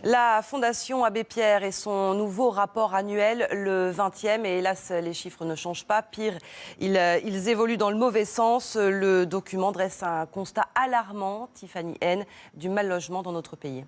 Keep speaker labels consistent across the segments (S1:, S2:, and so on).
S1: La Fondation Abbé Pierre et son nouveau rapport annuel, le 20e, et hélas, les chiffres ne changent pas. Pire, ils évoluent dans le mauvais sens. Le document dresse un constat alarmant, Tiffany N, du mal logement dans notre pays.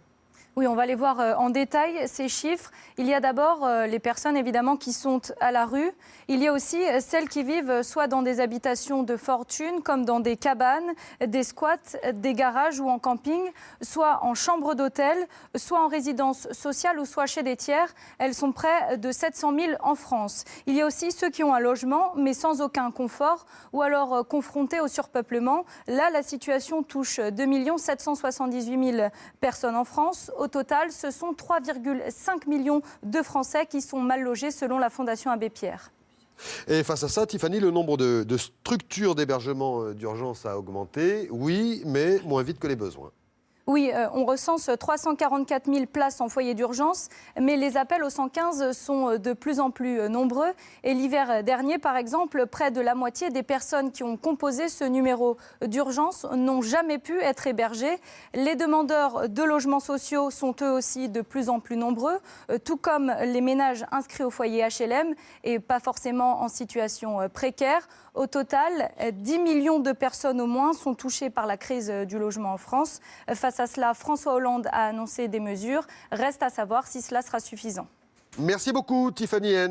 S2: Oui, on va les voir en détail, ces chiffres. Il y a d'abord les personnes, évidemment, qui sont à la rue. Il y a aussi celles qui vivent soit dans des habitations de fortune, comme dans des cabanes, des squats, des garages ou en camping, soit en chambre d'hôtel, soit en résidence sociale ou soit chez des tiers. Elles sont près de 700 000 en France. Il y a aussi ceux qui ont un logement, mais sans aucun confort, ou alors confrontés au surpeuplement. Là, la situation touche 2 778 000 personnes en France. Au total, ce sont 3,5 millions de Français qui sont mal logés selon la Fondation Abbé Pierre.
S3: Et face à ça, Tiffany, le nombre de structures d'hébergement d'urgence a augmenté, oui, mais moins vite que les besoins.
S2: Oui, on recense 344 000 places en foyer d'urgence, mais les appels au 115 sont de plus en plus nombreux. Et l'hiver dernier, par exemple, près de la moitié des personnes qui ont composé ce numéro d'urgence n'ont jamais pu être hébergées. Les demandeurs de logements sociaux sont eux aussi de plus en plus nombreux, tout comme les ménages inscrits au foyer HLM et pas forcément en situation précaire. Au total, 10 millions de personnes au moins sont touchées par la crise du logement en France. Face à cela, François Hollande a annoncé des mesures. Reste à savoir si cela sera suffisant.
S3: Merci beaucoup, Tiffany N.